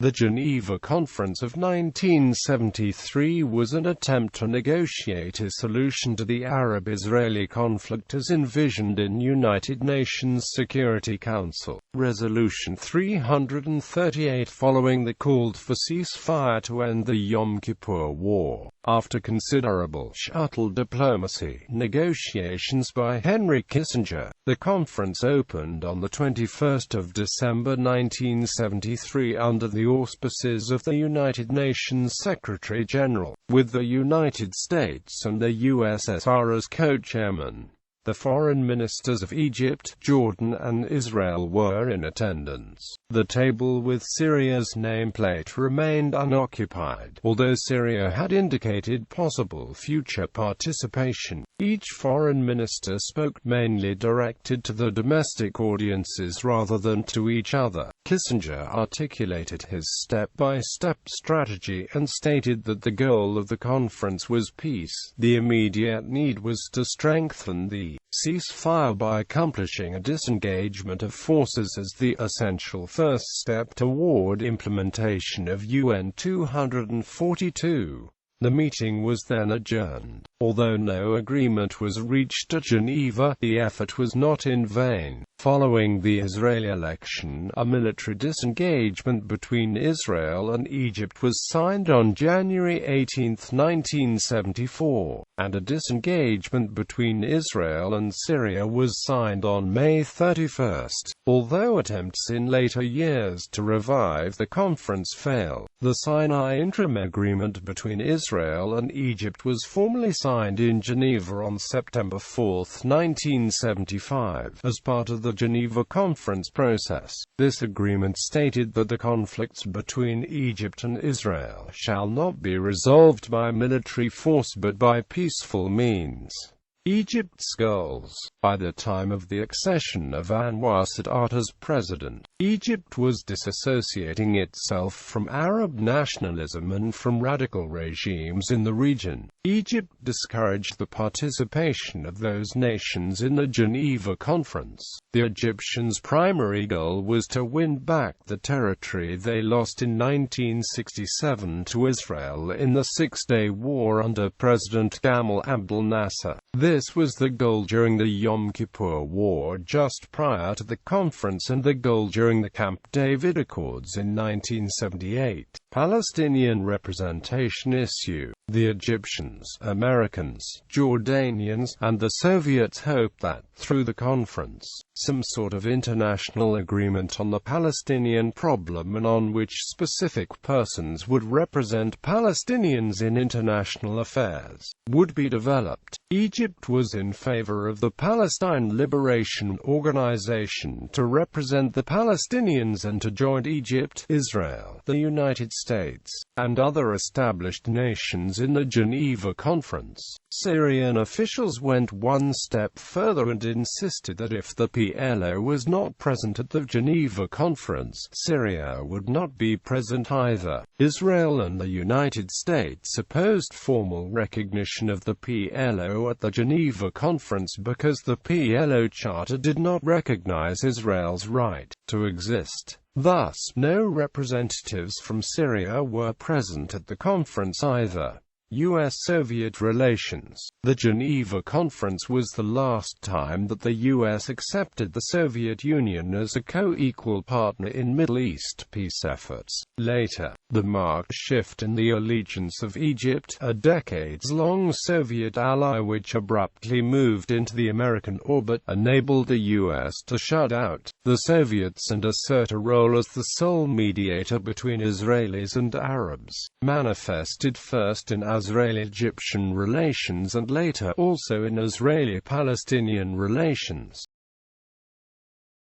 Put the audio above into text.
The Geneva Conference of 1973 was an attempt to negotiate a solution to the Arab-Israeli conflict as envisioned in United Nations Security Council Resolution 338 following the call for ceasefire to end the Yom Kippur War. After considerable shuttle diplomacy negotiations by Henry Kissinger, the conference opened on the 21st of December 1973 under the auspices of the United Nations Secretary-General, with the United States and the USSR as co-chairmen. The foreign ministers of Egypt, Jordan and Israel were in attendance. The table with Syria's nameplate remained unoccupied, although Syria had indicated possible future participation. Each foreign minister spoke mainly directed to the domestic audiences rather than to each other. Kissinger articulated his step-by-step strategy and stated that the goal of the conference was peace. The immediate need was to strengthen the ceasefire by accomplishing a disengagement of forces as the essential first step toward implementation of UN 242. The meeting was then adjourned. Although no agreement was reached at Geneva, the effort was not in vain. Following the Israeli election, a military disengagement between Israel and Egypt was signed on January 18, 1974, and a disengagement between Israel and Syria was signed on May 31. Although attempts in later years to revive the conference failed, the Sinai Interim Agreement between Israel and Egypt was formally signed in Geneva on September 4, 1975, as part of the Geneva Conference process. This agreement stated that the conflicts between Egypt and Israel shall not be resolved by military force but by peaceful means. Egypt's goals. By the time of the accession of Anwar Sadat as president, Egypt was disassociating itself from Arab nationalism and from radical regimes in the region. Egypt discouraged the participation of those nations in the Geneva Conference. The Egyptians' primary goal was to win back the territory they lost in 1967 to Israel in the Six-Day War under President Gamal Abdel Nasser. This was the goal during the Yom Kippur War just prior to the conference and the goal during the Camp David Accords in 1978. Palestinian representation issue. The Egyptians, Americans, Jordanians, and the Soviets hoped that, through the conference, some sort of international agreement on the Palestinian problem and on which specific persons would represent Palestinians in international affairs, would be developed. Egypt was in favor of the Palestine Liberation Organization to represent the Palestinians and to join Egypt, Israel, the United States, and other established nations in the Geneva Conference. Syrian officials went one step further and insisted that if the PLO was not present at the Geneva Conference, Syria would not be present either. Israel and the United States opposed formal recognition of the PLO at the Geneva Conference because the PLO Charter did not recognize Israel's right to exist. Thus, no representatives from Syria were present at the conference either. U.S.-Soviet relations. The Geneva Conference was the last time that the U.S. accepted the Soviet Union as a co-equal partner in Middle East peace efforts. Later, the marked shift in the allegiance of Egypt, a decades-long Soviet ally which abruptly moved into the American orbit, enabled the U.S. to shut out the Soviets and assert a role as the sole mediator between Israelis and Arabs, manifested first in Israeli-Egyptian relations and later also in Israeli-Palestinian relations.